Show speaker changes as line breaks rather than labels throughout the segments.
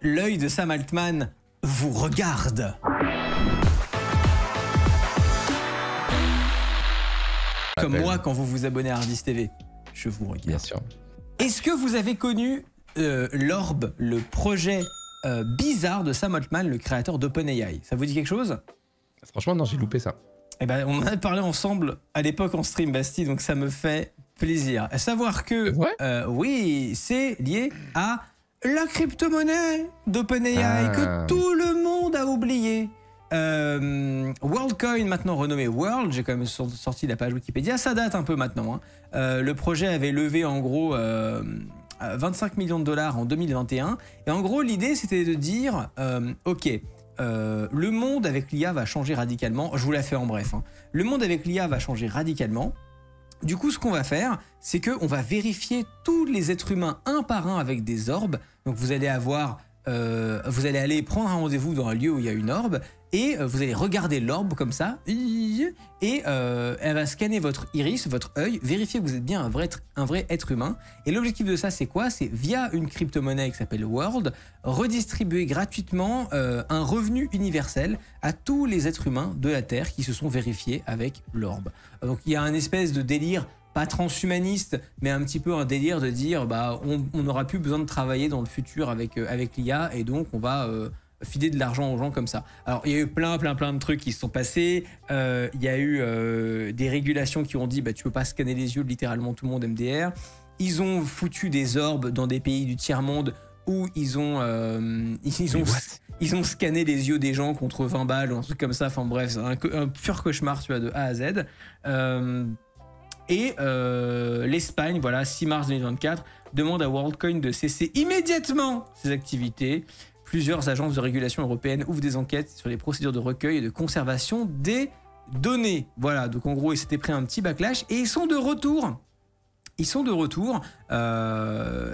l'œil de Sam Altman vous regarde. Comme moi quand vous vous abonnez à Ardis TV, je vous regarde.
Bien sûr.
Est-ce que vous avez connu l'Orbe, le projet bizarre de Sam Altman, le créateur d'OpenAI? Ça vous dit quelque chose?
Franchement, non, j'ai loupé ça.
Eh ben, on en a parlé ensemble à l'époque en stream, Bastille, donc ça me fait plaisir. À savoir que, oui, c'est lié à la crypto-monnaie d'OpenAI que tout le monde a oublié. WorldCoin, maintenant renommé World, j'ai quand même sorti la page Wikipédia, ça date un peu maintenant. Hein. Le projet avait levé en gros 25 millions de dollars en 2021. Et en gros, l'idée, c'était de dire, ok, le monde avec l'IA va changer radicalement. Je vous la fais en bref. Hein. Le monde avec l'IA va changer radicalement. Du coup, ce qu'on va faire, c'est qu'on va vérifier tous les êtres humains un par un avec des orbes. Donc, vous allez avoir... vous allez aller prendre un rendez-vous dans un lieu où il y a une orbe et vous allez regarder l'orbe comme ça et elle va scanner votre iris, votre œil, vérifier que vous êtes bien un vrai être humain. Et l'objectif de ça, c'est quoi? C'est via une crypto-monnaie qui s'appelle World, redistribuer gratuitement un revenu universel à tous les êtres humains de la Terre qui se sont vérifiés avec l'orbe. Donc il y a un espèce de délire pas transhumaniste, mais un petit peu un délire de dire bah on n'aura plus besoin de travailler dans le futur avec l'IA et donc on va filer de l'argent aux gens comme ça. Alors il y a eu plein de trucs qui se sont passés. Il y a eu des régulations qui ont dit bah tu peux pas scanner les yeux de littéralement tout le monde MDR. Ils ont foutu des orbes dans des pays du tiers-monde où ils ont scanné les yeux des gens contre 20 balles ou un truc comme ça. Enfin bref, c'est un pur cauchemar, tu vois, de A à Z. Et l'Espagne, voilà, 6 mars 2024, demande à WorldCoin de cesser immédiatement ses activités. Plusieurs agences de régulation européennes ouvrent des enquêtes sur les procédures de recueil et de conservation des données. Voilà, donc en gros, ils s'étaient pris un petit backlash et ils sont de retour.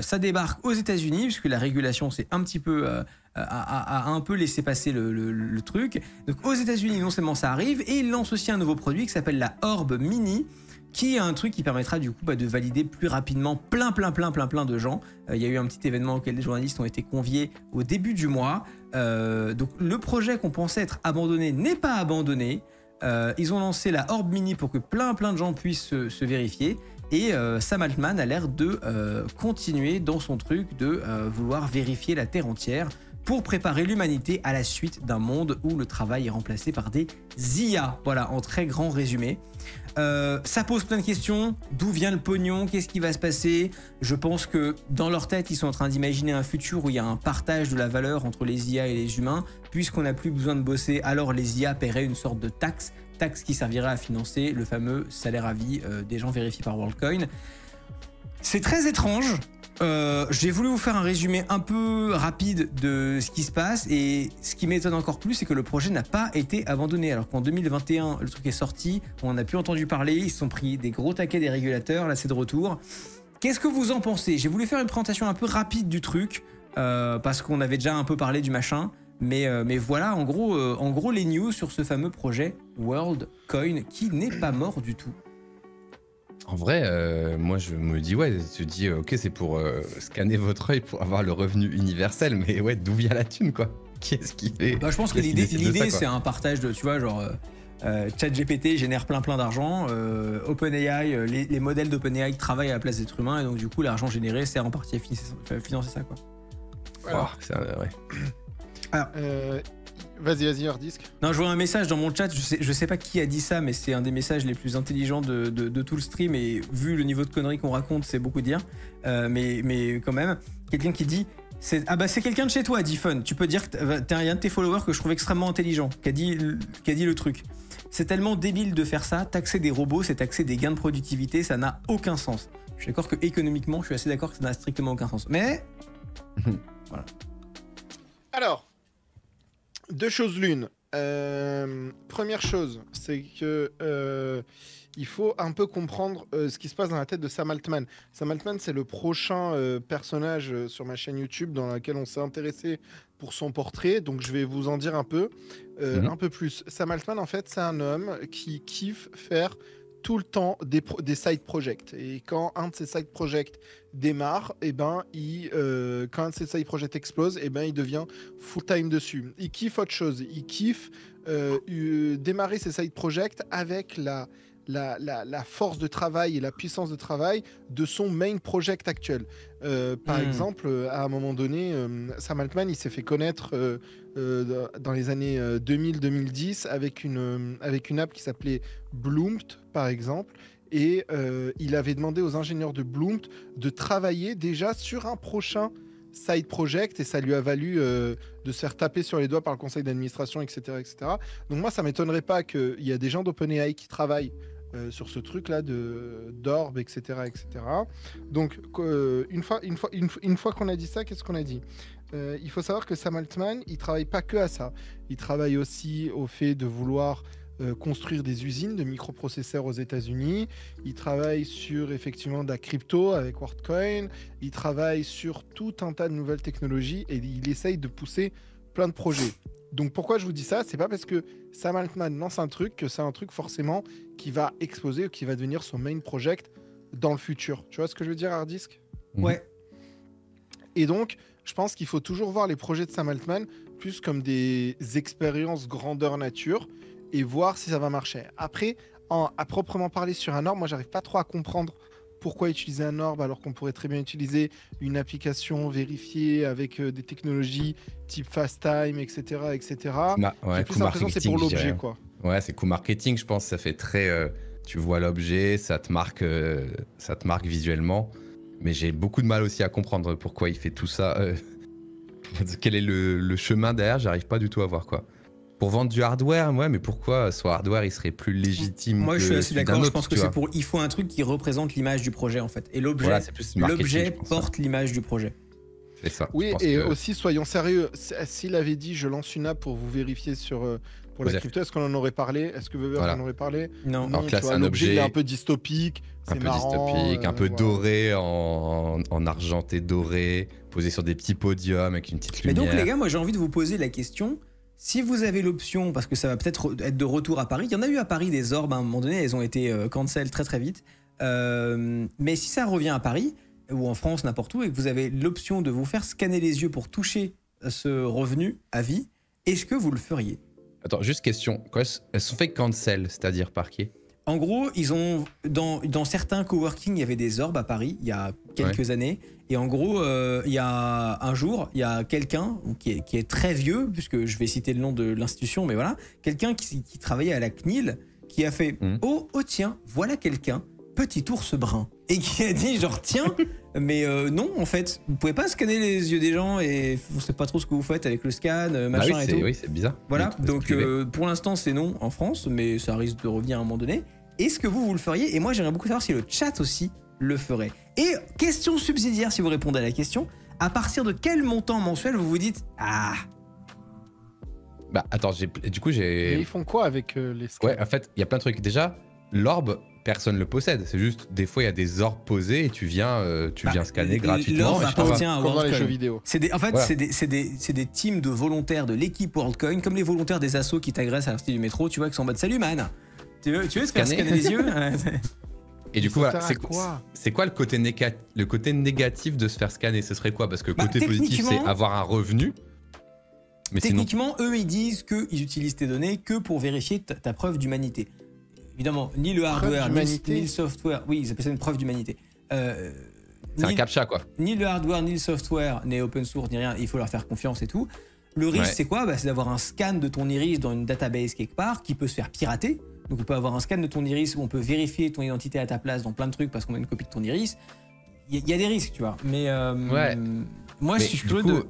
Ça débarque aux États-Unis puisque la régulation c'est un petit peu a un peu laissé passer le truc. Donc aux États-Unis, non seulement ça arrive et ils lancent aussi un nouveau produit qui s'appelle la Orbe Mini, qui est un truc qui permettra du coup de valider plus rapidement plein de gens. Il y a eu un petit événement auquel les journalistes ont été conviés au début du mois. Donc le projet qu'on pensait être abandonné n'est pas abandonné. Ils ont lancé la Orbe Mini pour que plein de gens puissent se vérifier. Et Sam Altman a l'air de continuer dans son truc de vouloir vérifier la Terre entière pour préparer l'humanité à la suite d'un monde où le travail est remplacé par des IA. Voilà, en très grand résumé. Ça pose plein de questions. D'où vient le pognon? Qu'est-ce qui va se passer? Je pense que dans leur tête, ils sont en train d'imaginer un futur où il y a un partage de la valeur entre les IA et les humains. Puisqu'on n'a plus besoin de bosser, alors les IA paieraient une sorte de taxe qui servirait à financer le fameux salaire à vie des gens vérifiés par WorldCoin. C'est très étrange. J'ai voulu vous faire un résumé un peu rapide de ce qui se passe et ce qui m'étonne encore plus, c'est que le projet n'a pas été abandonné. Alors qu'en 2021, le truc est sorti, on en a plus entendu parler, ils se sont pris des gros taquets des régulateurs, là c'est de retour. Qu'est-ce que vous en pensez? J'ai voulu faire une présentation un peu rapide du truc parce qu'on avait déjà un peu parlé du machin. Mais voilà, en gros, les news sur ce fameux projet WorldCoin qui n'est pas mort du tout.
En vrai, moi je me dis, ouais, je dis, ok, c'est pour scanner votre œil pour avoir le revenu universel, mais ouais, d'où vient la thune, quoi? Qui est-ce qui fait?
Bah, je pense que l'idée c'est un partage de, tu vois, genre, ChatGPT génère plein d'argent, OpenAI, les modèles d'OpenAI travaillent à la place d'êtres humains, et donc du coup, l'argent généré sert en partie à financer ça, quoi.
Voilà. Oh, ouais.
Alors,
vas-y, Hardisk.
Non, je vois un message dans mon chat, je sais pas qui a dit ça, mais c'est un des messages les plus intelligents de tout le stream, et vu le niveau de conneries qu'on raconte, c'est beaucoup dire. Mais quand même, quelqu'un qui dit... c'est quelqu'un de chez toi, dit Fun. Tu peux dire que t'es un de tes followers que je trouve extrêmement intelligent, qui a dit le truc. C'est tellement débile de faire ça, taxer des robots, c'est taxer des gains de productivité, ça n'a aucun sens. Je suis d'accord que économiquement, je suis assez d'accord que ça n'a strictement aucun sens. Mais... voilà.
Alors... deux choses l'une. Première chose, c'est que il faut un peu comprendre ce qui se passe dans la tête de Sam Altman. Sam Altman, c'est le prochain personnage sur ma chaîne YouTube dans laquelle on s'est intéressé pour son portrait. Donc, je vais vous en dire un peu plus. Sam Altman, en fait, c'est un homme qui kiffe faire tout le temps des side projects. Et quand un de ces side projects démarre, quand un de ces side projects explose, il devient full-time dessus. Il kiffe autre chose. Il kiffe démarrer ses side projects avec la force de travail et la puissance de travail de son main project actuel. Par exemple, à un moment donné, Sam Altman, il s'est fait connaître dans les années 2000-2010 avec une app qui s'appelait Bloomt, par exemple. Et il avait demandé aux ingénieurs de Bloomt de travailler déjà sur un prochain side project, et ça lui a valu de se faire taper sur les doigts par le conseil d'administration, etc., etc. Donc moi, ça ne m'étonnerait pas qu'il y a des gens d'OpenAI qui travaillent sur ce truc-là d'Orb, etc., etc. Donc, une fois qu'on a dit ça, qu'est-ce qu'on a dit ? Il faut savoir que Sam Altman, il ne travaille pas que à ça. Il travaille aussi au fait de vouloir construire des usines de microprocesseurs aux États-Unis. Il travaille sur effectivement de la crypto avec WorldCoin. Il travaille sur tout un tas de nouvelles technologies et il essaye de pousser plein de projets. Donc pourquoi je vous dis ça ? C'est pas parce que Sam Altman lance un truc que c'est un truc forcément qui va exploser ou qui va devenir son main project dans le futur. Tu vois ce que je veux dire, Hardisk ?
Ouais.
Et donc, je pense qu'il faut toujours voir les projets de Sam Altman plus comme des expériences grandeur nature et voir si ça va marcher. Après, à proprement parler sur un orbe, moi, j'arrive pas trop à comprendre pourquoi utiliser un orbe alors qu'on pourrait très bien utiliser une application vérifiée avec des technologies type FaceTime, etc., etc.
Ouais,
j'ai plus l'impression que c'est pour l'objet, quoi.
Ouais, c'est coup marketing, je pense. Ça fait très... tu vois l'objet, ça te marque visuellement. Mais j'ai beaucoup de mal aussi à comprendre pourquoi il fait tout ça. Quel est le chemin derrière ? J'arrive pas du tout à voir, quoi. Pour vendre du hardware, ouais, mais pourquoi son hardware il serait plus légitime ?
Moi, je suis assez d'accord. Je pense que
c'est
il faut un truc qui représente l'image du projet, en fait. Et l'objet, l'objet porte l'image du projet.
C'est ça.
Oui, et aussi, soyons sérieux. S'il avait dit, je lance une app pour vous vérifier pour la crypto, est-ce qu'on en aurait parlé ? Est-ce que Weber en aurait parlé ?
Non.
Alors que là, c'est un
l'objet
objet
est un peu dystopique.
Un peu dystopique, un peu doré, en argenté doré, posé sur des petits podiums avec une petite lumière.
Mais donc, les gars, moi, j'ai envie de vous poser la question. Si vous avez l'option, parce que ça va peut-être être de retour à Paris, il y en a eu à Paris des orbes à un moment donné, elles ont été cancel très très vite. Mais si ça revient à Paris, ou en France, n'importe où, et que vous avez l'option de vous faire scanner les yeux pour toucher ce revenu à vie, est-ce que vous le feriez ?
Attends, juste question. Elles sont fait cancel, c'est-à-dire par qui ?
En gros, ils ont dans certains coworking, il y avait des orbes à Paris il y a quelques années. Et en gros, il y a un jour, il y a quelqu'un qui est très vieux, puisque je vais citer le nom de l'institution, mais voilà, quelqu'un qui travaillait à la CNIL, qui a fait oh tiens, voilà quelqu'un, petit ours brun, et qui a dit genre tiens, mais non en fait, vous pouvez pas scanner les yeux des gens et on sait pas trop ce que vous faites avec le scan, machin et tout.
Oui, c'est bizarre.
Voilà, donc pour l'instant c'est non en France, mais ça risque de revenir à un moment donné. Est-ce que vous le feriez ? Et moi, j'aimerais beaucoup savoir si le chat aussi le ferait. Et question subsidiaire, si vous répondez à la question, à partir de quel montant mensuel vous vous dites « Ah !»
Bah attends, du coup j'ai...
Mais ils font quoi avec les scans ?
Ouais, en fait, il y a plein de trucs. Déjà, l'orbe, personne ne le possède. C'est juste, des fois, il y a des orbes posés et tu viens scanner gratuitement.
L'orbe appartient à WorldCoin.
Les jeux vidéo.
C'est des teams de volontaires de l'équipe WorldCoin, comme les volontaires des assos qui t'agressent à la sortie du métro, tu vois, qui sont en mode « Salut man !» Tu veux te faire scanner les yeux ?
Et du coup, voilà, c'est quoi le côté négatif de se faire scanner ? Ce serait quoi ? Parce que le côté positif, c'est avoir un revenu. Mais
techniquement, eux, ils disent qu'ils utilisent tes données que pour vérifier ta preuve d'humanité. Évidemment, ni le hardware, ni le software... Oui, ils appellent ça une preuve d'humanité.
C'est un captcha, quoi.
Ni le hardware, ni le software, n'est open source, ni rien. Il faut leur faire confiance et tout. Le risque, c'est quoi ? C'est d'avoir un scan de ton iris dans une database quelque part qui peut se faire pirater. Donc on peut avoir un scan de ton iris où on peut vérifier ton identité à ta place dans plein de trucs parce qu'on a une copie de ton iris. Il y a des risques, tu vois. Mais moi, je suis curieux de...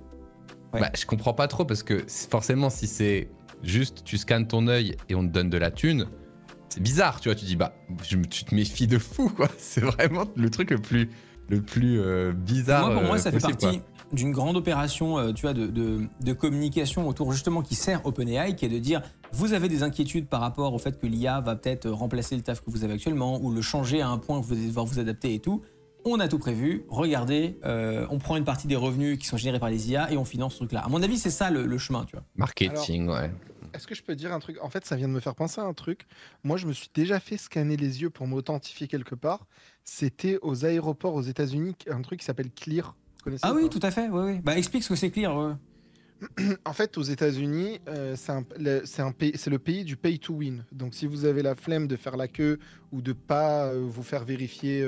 Bah, je comprends pas trop parce que forcément, si c'est juste tu scannes ton œil et on te donne de la thune, c'est bizarre, tu vois. Tu dis, bah, tu te méfies de fou, quoi. C'est vraiment le truc le plus bizarre.
Pour moi, ça fait
possible,
partie d'une grande opération tu vois, de communication autour justement qui sert OpenAI, qui est de dire vous avez des inquiétudes par rapport au fait que l'IA va peut-être remplacer le taf que vous avez actuellement ou le changer à un point que vous allez devoir vous adapter et tout. On a tout prévu, regardez, on prend une partie des revenus qui sont générés par les IA et on finance ce truc-là. À mon avis, c'est ça le chemin, tu vois.
Marketing, ouais.
est-ce que je peux dire un truc? En fait, ça vient de me faire penser à un truc. Moi, je me suis déjà fait scanner les yeux pour m'authentifier quelque part. C'était aux aéroports aux États-Unis, un truc qui s'appelle Clear. Vous connaissez
Ah
ou
oui,
pas?
tout à fait, oui. Bah explique ce que c'est Clear. Ouais.
En fait, aux États-Unis, c'est le pays du pay to win. Donc, si vous avez la flemme de faire la queue ou de pas vous faire vérifier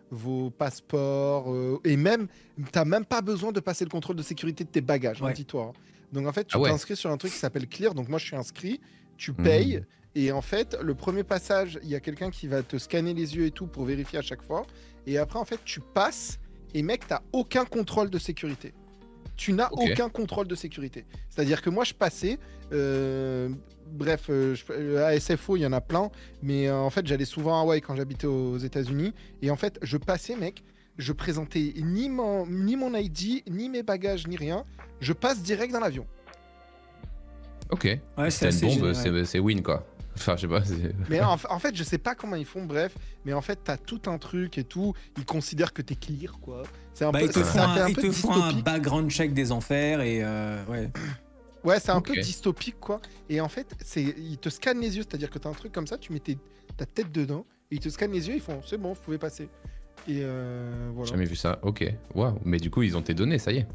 vos passeports, et même, t'as même pas besoin de passer le contrôle de sécurité de tes bagages,
Ouais.
dis-toi. Hein. Donc, en fait, tu
Ah ouais.
t'inscris sur un truc qui s'appelle Clear. Donc, moi, je suis inscrit, tu
Mhm.
payes. Et en fait, le premier passage, il y a quelqu'un qui va te scanner les yeux et tout pour vérifier à chaque fois. Et après, en fait, tu passes et mec, t'as aucun contrôle de sécurité. Tu n'as
Ok.
aucun contrôle de sécurité. C'est-à-dire que moi, je passais, à SFO, il y en a plein, mais en fait, j'allais souvent à Hawaï quand j'habitais aux États-Unis. Et en fait, je passais, mec, je présentais ni mon ID, ni mes bagages, ni rien. Je passe direct dans l'avion.
Ok.
Ouais,
Si t'as une
assez
bombe,
génial, ouais.
c'est win quoi. Enfin, je sais pas.
Mais en fait, je sais pas comment ils font, bref. Mais en fait, t'as tout un truc et tout. Ils considèrent que t'es clear, quoi. C'est un
Bah,
peu,
ils te font
ça fait
un,
un
ils
peu
te font un
dystopique.
background check des enfers et ouais.
Ouais, c'est un
Ok.
peu dystopique, quoi. Et en fait, ils te scannent les yeux, c'est-à-dire que t'as un truc comme ça, tu mets ta tête dedans, et ils te scannent les yeux, ils font, c'est bon, vous pouvez passer. Et voilà.
Jamais vu ça. Ok. Waouh. Mais du coup, ils ont tes données, ça y est.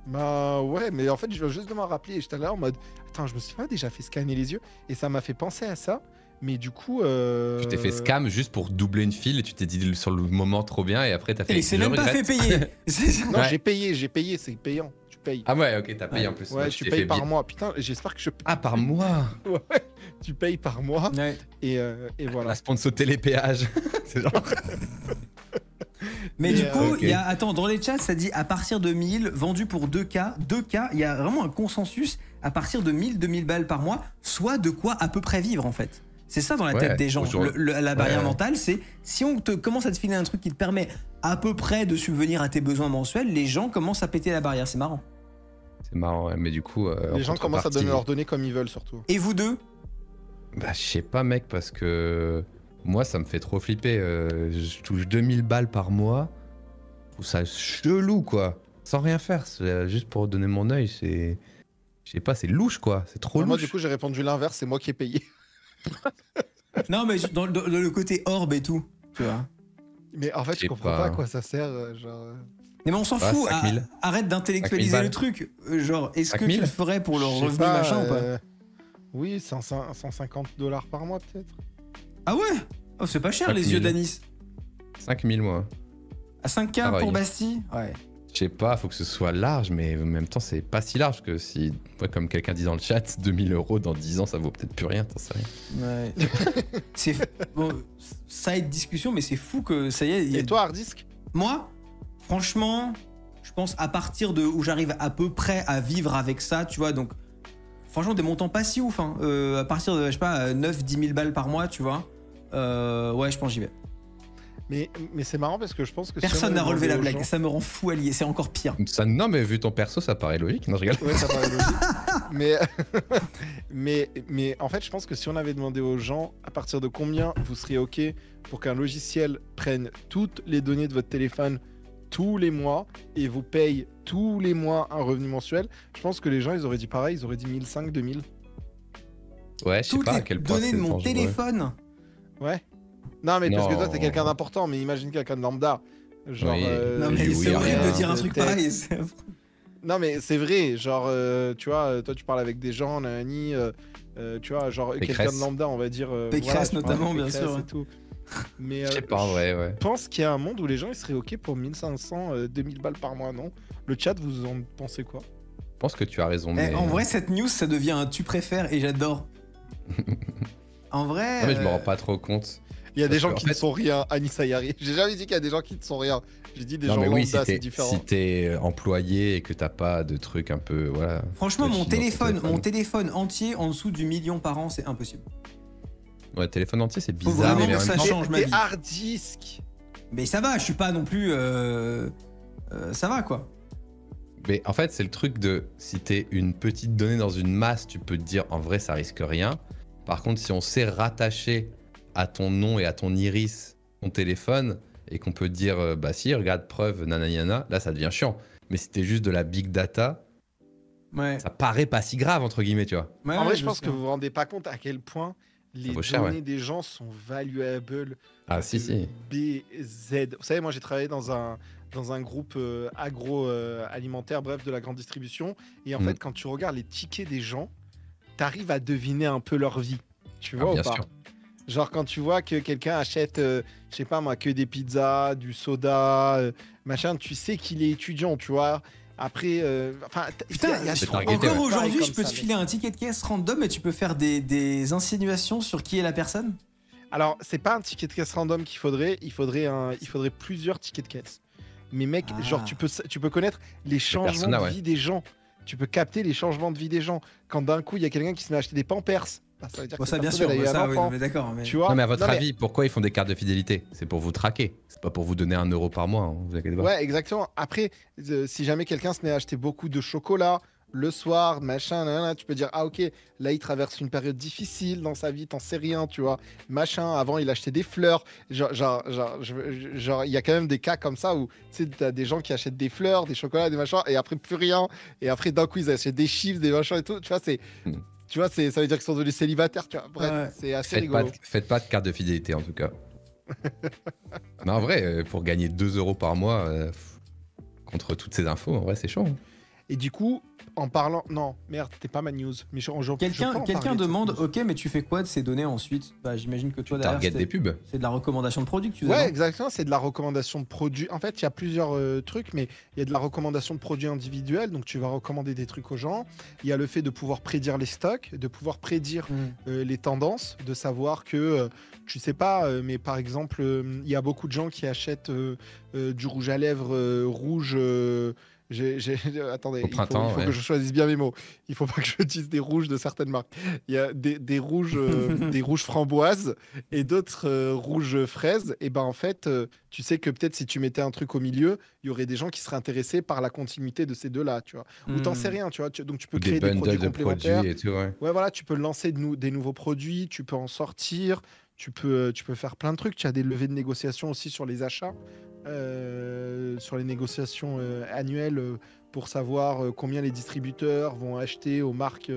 Bah ouais, mais en fait, je viens juste de m'en rappeler, et j'étais là en mode, attends, je me suis pas déjà fait scanner les yeux, et ça m'a fait penser à ça, mais du coup...
Tu t'es fait scam juste pour doubler une file et tu t'es dit sur le moment trop bien et après t'as fait.
Et c'est
je
même pas fait
regrette.
payer. C'est ça.
Non,
Ouais.
j'ai payé, c'est payant, tu payes.
Ah ouais, ok, t'as payé
Ouais.
en plus.
Ouais,
Là,
tu
t'es
payes
fait
par
bien.
mois, putain, j'espère que je...
Ah, par mois.
Ouais, tu payes par mois,
Ouais.
et voilà.
La sponsor télépéage. C'est genre.
Mais
Mais,
du coup,
ok.
il y a, attends, dans les chats, ça dit à partir de 1000, vendu pour 2K. 2K, il y a vraiment un consensus à partir de 2000 balles par mois, soit de quoi à peu près vivre en fait. C'est ça dans la
Ouais,
tête des gens.
aujourd'hui.
La barrière
Ouais.
mentale, c'est si on te commence à te filer un truc qui te permet à peu près de subvenir à tes besoins mensuels, les gens commencent à péter la barrière. C'est marrant.
C'est marrant, ouais, mais du coup.
Les gens commencent à donner
donner
leurs données comme ils veulent, surtout.
Et vous deux?
Bah, je sais pas, mec, parce que. Moi, ça me fait trop flipper. Je touche 2000 balles par mois. Je trouve ça chelou, quoi. Sans rien faire. C'est juste pour donner mon œil, c'est. Je sais pas, c'est louche, quoi. C'est trop
Moi,
louche.
du coup, j'ai répondu l'inverse, c'est moi qui ai payé.
Non, mais dans le côté orbe et tout, tu vois.
Mais en fait,
Je
je
sais
comprends
pas.
pas à quoi ça sert.
Mais on s'en
Ah,
fout.
5000.
Arrête d'intellectualiser
5000
le truc. Genre, est-ce que
5000?
tu le ferais pour le
Je sais
revenu
pas,
machin ou pas?
Oui, 150 $ par mois, peut-être.
Ah ouais? Oh, c'est pas cher les
5000.
yeux d'anis.
5000, moi.
À 5K
Pareil.
pour Bastille? Ouais.
Je sais pas, faut que ce soit large, mais en même temps, c'est pas si large que si, ouais, comme quelqu'un dit dans le chat, 2000 € dans 10 ans, ça vaut peut-être plus rien, t'en sais rien.
Ouais. C'est bon, side discussion, mais c'est fou que ça y est.
Et toi, Hardisk?
Moi, franchement, je pense à partir de où j'arrive à peu près à vivre avec ça, tu vois. Donc, franchement, des montants pas si ouf. Hein. À partir de, je sais pas, 9-10 000 balles par mois, tu vois. Ouais, je pense que j'y vais.
Mais c'est marrant parce que je pense que...
Personne n'a relevé la blague.
Gens...
Ça me rend fou allié. C'est encore pire.
Ça, non, mais vu ton perso, ça paraît logique. Non, je rigole.
Ouais, ça paraît logique. mais en fait, je pense que si on avait demandé aux gens à partir de combien vous seriez OK pour qu'un logiciel prenne toutes les données de votre téléphone tous les mois et vous paye tous les mois un revenu mensuel, je pense que les gens, ils auraient dit pareil, ils auraient dit 1500, 2000.
Ouais, je sais
Toutes
pas à
les
quel point
données
c'est
de mon
dangereux.
téléphone.
Ouais. Non, mais parce que toi,
Non.
t'es quelqu'un d'important, mais imagine quelqu'un de lambda. Genre.
Oui.
Non, mais
oui,
c'est horrible
rien.
de dire un truc
Peut-être.
pareil. c'est affreux.
Non, mais c'est vrai, genre, tu vois, toi, tu parles avec des gens, nanani, tu vois, genre,
Pécresse.
quelqu'un de lambda, on va dire.
Pécresse,
tu parles
notamment,
avec
bien
Pécresse
sûr.
et tout. Mais
Je sais pas, en vrai, ouais.
je pense qu'il y a un monde où les gens, ils seraient OK pour 1500, 2000 balles par mois, non? Le chat, vous en pensez quoi?
Je pense que tu as raison,
Eh,
mais.
en vrai, cette news, ça devient un tu préfères et j'adore. En vrai.
Non, mais je me rends pas trop compte.
Il y a des
Parce
gens
qu'en
qui
fait-
ne sont rien, Anissa Yari. J'ai jamais dit qu'il y a des gens qui ne sont rien. J'ai dit des
Non,
gens
mais
lambda,
oui,
c'est différent.
si t'es employé et que t'as pas de trucs un peu. Voilà.
Franchement,
touchy dans ton
mon téléphone entier en dessous du million par an, c'est impossible.
Ouais, téléphone entier, c'est
Faut
bizarre,
vraiment
mais en
que
même
ça
temps.
change ma
Des
vie.
hard disques.
Mais ça va, je suis pas non plus. Ça va quoi.
Mais en fait, c'est le truc de si t'es une petite donnée dans une masse, tu peux te dire en vrai, ça risque rien. Par contre, si on sait rattacher à ton nom et à ton iris ton téléphone et qu'on peut dire bah si, regarde, preuve, nanana, là ça devient chiant. Mais si t'es juste de la big data,
Ouais.
ça paraît pas si grave, entre guillemets, tu vois.
Ouais,
En vrai,
ouais,
je pense
sais.
que vous vous rendez pas compte à quel point les
vaut cher,
données des gens sont valuables.
Ah, si, si.
BZ. Vous savez, moi j'ai travaillé dans un groupe agroalimentaire, bref, de la grande distribution. Et en
Mm.
fait, quand tu regardes les tickets des gens, t'arrives à deviner un peu leur vie. Tu
Ah,
vois
bien
ou pas?
sûr.
Genre quand tu vois que quelqu'un achète, je sais pas moi, que des pizzas, du soda, machin, tu sais qu'il est étudiant, tu vois. Après, enfin,
Putain,
il y a
c'est
trop
targeté,
de
encore
ouais.
aujourd'hui,
détails
je peux
comme
te
ça,
filer un ticket de caisse random et tu peux faire des insinuations sur qui est la personne.
Alors, c'est pas un ticket de caisse random qu'il faudrait, il faudrait plusieurs tickets de caisse. Mais mec,
Ah.
genre tu peux connaître les changements
persona,
de
ouais.
vie des gens. Tu peux capter les changements de vie des gens. Quand d'un coup, il y a quelqu'un qui se met à acheter des Pampers, bah, ça veut dire
Bon,
que
ça,
cette
bien
personne,
sûr,
elle a eu un
ça, oui,
enfant,
mais d'accord. Mais...
tu vois.
Non, mais à votre
Non, mais-
avis, pourquoi ils font des cartes de fidélité? C'est pour vous traquer. C'est pas pour vous donner 1 euro par mois, hein, vous inquiétez pas.
Ouais, exactement. Après, si jamais quelqu'un se met à acheter beaucoup de chocolat le soir, machin, nanana, tu peux dire, ah ok, là il traverse une période difficile dans sa vie, t'en sais rien, tu vois, machin, avant il achetait des fleurs, genre, il y a quand même des cas comme ça où, tu sais, t'as des gens qui achètent des fleurs, des chocolats, des machins, et après plus rien, et après d'un coup ils achètent des chiffres, des machins et tout, tu vois,
Hmm.
ça veut dire qu'ils sont devenus célibataires, tu vois, bref,
Ouais.
c'est assez
Faites
rigolo.
faites pas de carte de fidélité, en tout cas. Non, en vrai, pour gagner 2 euros par mois, contre toutes ces infos, en vrai, c'est chaud. Hein.
Et du coup, en parlant, non, merde, c'était pas ma news, mais je peux en
Quelqu'un
parler de cette
demande,
news.
ok, mais tu fais quoi de ces données ensuite? Bah, j'imagine que toi, derrière,
Target des pubs.
c'est de la recommandation de produits que tu faisais,
Ouais,
non
exactement, c'est de la recommandation de produits. En fait, il y a plusieurs trucs, mais il y a de la recommandation de produits individuels, donc tu vas recommander des trucs aux gens. Il y a le fait de pouvoir prédire les stocks, de pouvoir prédire les tendances, de savoir que, tu sais pas, mais par exemple, il y a beaucoup de gens qui achètent du rouge à lèvres rouge. Attendez,
Au printemps,
il faut
ouais.
que je choisisse bien mes mots. Il faut pas que je dise des rouges de certaines marques. Il y a des rouges, des rouges framboises et d'autres rouges fraises. Et ben en fait, tu sais que peut-être si tu mettais un truc au milieu, il y aurait des gens qui seraient intéressés par la continuité de ces deux-là, tu vois. Ou t'en sais rien, tu vois. Donc tu peux créer des produits
bundles de
complémentaires.
produits et tout, ouais.
Ouais, voilà, tu peux lancer des nouveaux produits, tu peux en sortir, tu peux faire plein de trucs. Tu as des levées de négociation aussi sur les achats, sur les négociations annuelles pour savoir combien les distributeurs vont acheter aux marques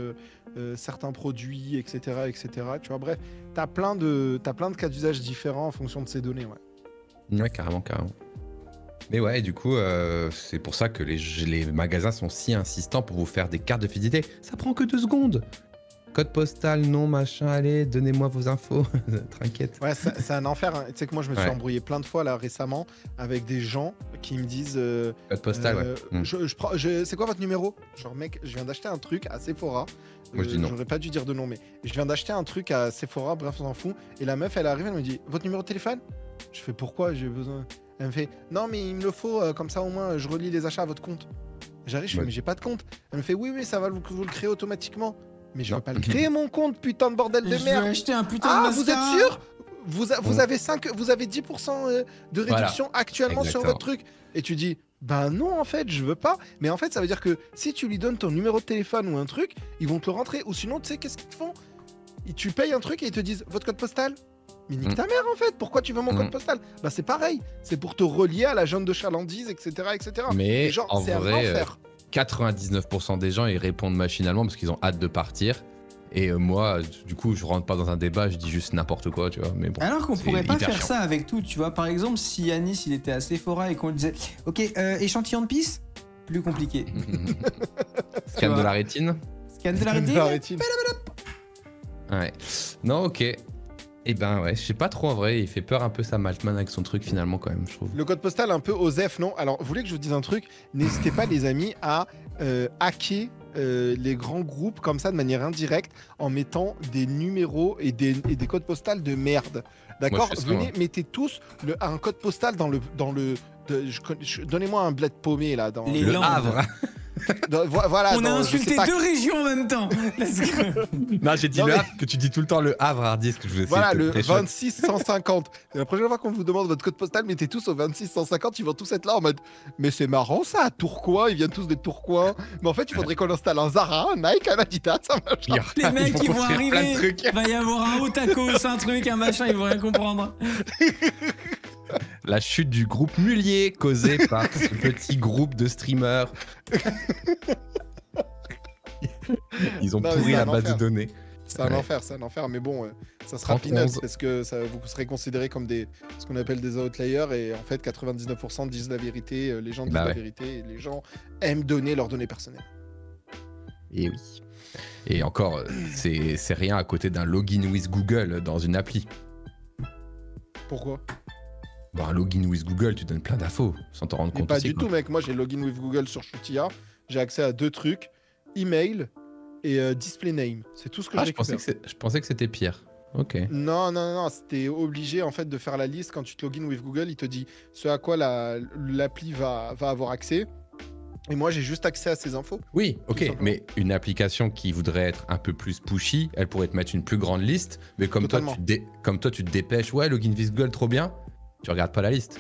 certains produits, etc., etc. Tu vois, bref, tu as plein de cas d'usage différents en fonction de ces données. Ouais.
Ouais, carrément, carrément. Mais ouais, du coup, c'est pour ça que les magasins sont si insistants pour vous faire des cartes de fidélité. Ça prend que 2 secondes. Code postal, non, machin, allez, donnez-moi vos infos. T'inquiète.
Ouais, c'est un enfer. Hein. Tu sais que moi, je me suis
Ouais.
embrouillé plein de fois là récemment avec des gens qui me disent
Code postal, ouais.
c'est quoi votre numéro? Genre, mec, je viens d'acheter un truc à Sephora.
Moi, je dis non.
J'aurais pas dû dire de nom, mais je viens d'acheter un truc à Sephora, bref, on s'en fout. Et la meuf, elle arrive, elle me dit, votre numéro de téléphone? Je fais, pourquoi j'ai besoin? Elle me fait, non, mais il me le faut, comme ça au moins, je relie les achats à votre compte. J'arrive, je fais,
Ouais.
mais j'ai pas de compte. Elle me fait, oui, ça va vous le créer automatiquement. Mais je
Non.
veux pas le créer, mon compte, putain de bordel de
Je
merde.
vais acheter un putain
Ah,
de
vous
mascara.
êtes sûr? Vous avez 10% de
Voilà.
réduction actuellement sur
Exactement.
votre truc. Et tu dis, bah non, en fait, je veux pas. Mais en fait, ça veut dire que si tu lui donnes ton numéro de téléphone ou un truc, ils vont te le rentrer. Ou sinon, tu sais, qu'est-ce qu'ils te font? Tu payes un truc et ils te disent, votre code postal? Mais nique ta mère, en fait. Pourquoi tu veux mon code postal? Bah, c'est pareil. C'est pour te relier à la zone de chalandise, etc., etc.
Mais
Et genre,
en
c'est un
vrai,
enfer.
99% des gens, ils répondent machinalement parce qu'ils ont hâte de partir. Et moi, du coup, je rentre pas dans un débat, je dis juste n'importe quoi, tu vois. Mais bon,
Alors qu'on
c'est
pourrait pas
hyper
faire
chiant.
ça avec tout, tu vois. Par exemple, si Yanis il était à Sephora et qu'on lui disait, ok, échantillon de pisse, plus compliqué.
Scan de la rétine.
Scan de la
De
rétine.
la rétine.
Ouais. Non, ok. Eh ben ouais, je sais pas trop en vrai, il fait peur un peu ça Maltman avec son truc finalement quand même, je trouve.
Le code postal un peu OSEF, non? Alors, vous voulez que je vous dise un truc? N'hésitez pas, les amis, à hacker les grands groupes comme ça de manière indirecte en mettant des numéros et des codes postales de merde. D'accord?
Moi, je fais ça,
Venez,
moi.
mettez tous un code postal dans le donnez-moi un bled paumé là. Dans
Les
Le
Landes.
Havre.
Voilà.
On a insulté 2 régions en même temps. Let's go.
Non, j'ai dit
Non,
le
mais-
Havre, que tu dis tout le temps le Havre Hardisque, je vous ai
Voilà, le
très chouette.
26150. La prochaine fois qu'on vous demande votre code postal, mettez tous au 26150. Ils vont tous être là en mode, mais c'est marrant ça, Tourcoing. Ils viennent tous des Tourcoing. Mais en fait, il faudrait qu'on installe un Zara, un Nike, un Adidas, un machin.
Les mecs
Ils
qui vont
construire plein de
arriver,
trucs.
va y avoir un haut tacos, un truc, un machin, ils vont rien comprendre.
La chute du groupe Mulier causée par ce petit groupe de streamers. Ils ont
Non, mais
pourri
c'est
la
un
base de
enfer.
données.
C'est un
Ouais.
enfer, c'est un enfer. Mais bon, ça sera
31.
peanuts parce que vous serez considérés comme ce qu'on appelle des outliers. Et en fait, 99% disent la vérité. Les gens disent
Bah
la
ouais.
vérité. Et les gens aiment donner leurs données personnelles.
Et oui. Et encore, c'est rien à côté d'un login with Google dans une appli.
Pourquoi?
Bon, un login with Google, tu donnes plein d'infos sans t'en rendre
Mais
compte
pas
aussi,
du
quoi.
tout, mec. Moi, j'ai login with Google sur Shootia. J'ai accès à 2 trucs, email et display name. C'est tout ce que
Ah,
je récupère.
je pensais que c'était pire. Ok.
Non, c'était obligé en fait de faire la liste quand tu te login with Google. Il te dit ce à quoi l'appli va avoir accès. Et moi, j'ai juste accès à ces infos.
Oui, ok,
simplement.
mais une application qui voudrait être un peu plus pushy, elle pourrait te mettre une plus grande liste, mais comme toi,
Totalement.
comme toi, tu te dépêches, ouais, login with Google, trop bien, tu regardes pas la liste.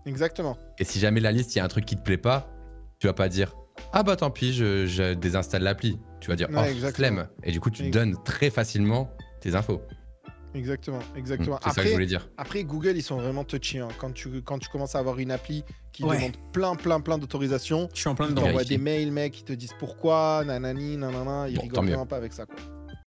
Exactement.
Et si jamais la liste, il y a un truc qui te plaît pas, tu vas pas dire, ah bah tant pis, je désinstalle l'appli. Tu vas dire,
Ouais,
oh,
exactement.
flemme. Et du coup, tu
Ex-
donnes très facilement tes infos.
Exactement.
C'est ça que je
Après,
voulais dire.
après, Google, ils sont vraiment touchy. Hein. Quand tu commences à avoir une appli qui
Ouais.
demande plein d'autorisations,
Je suis en plein
ils
dedans.
t'envoient
Vérifie.
des mails, mec, qui te disent pourquoi, nanani, nanana. Ils
Bon, tant
rigolent
mieux.
vraiment pas avec ça, quoi.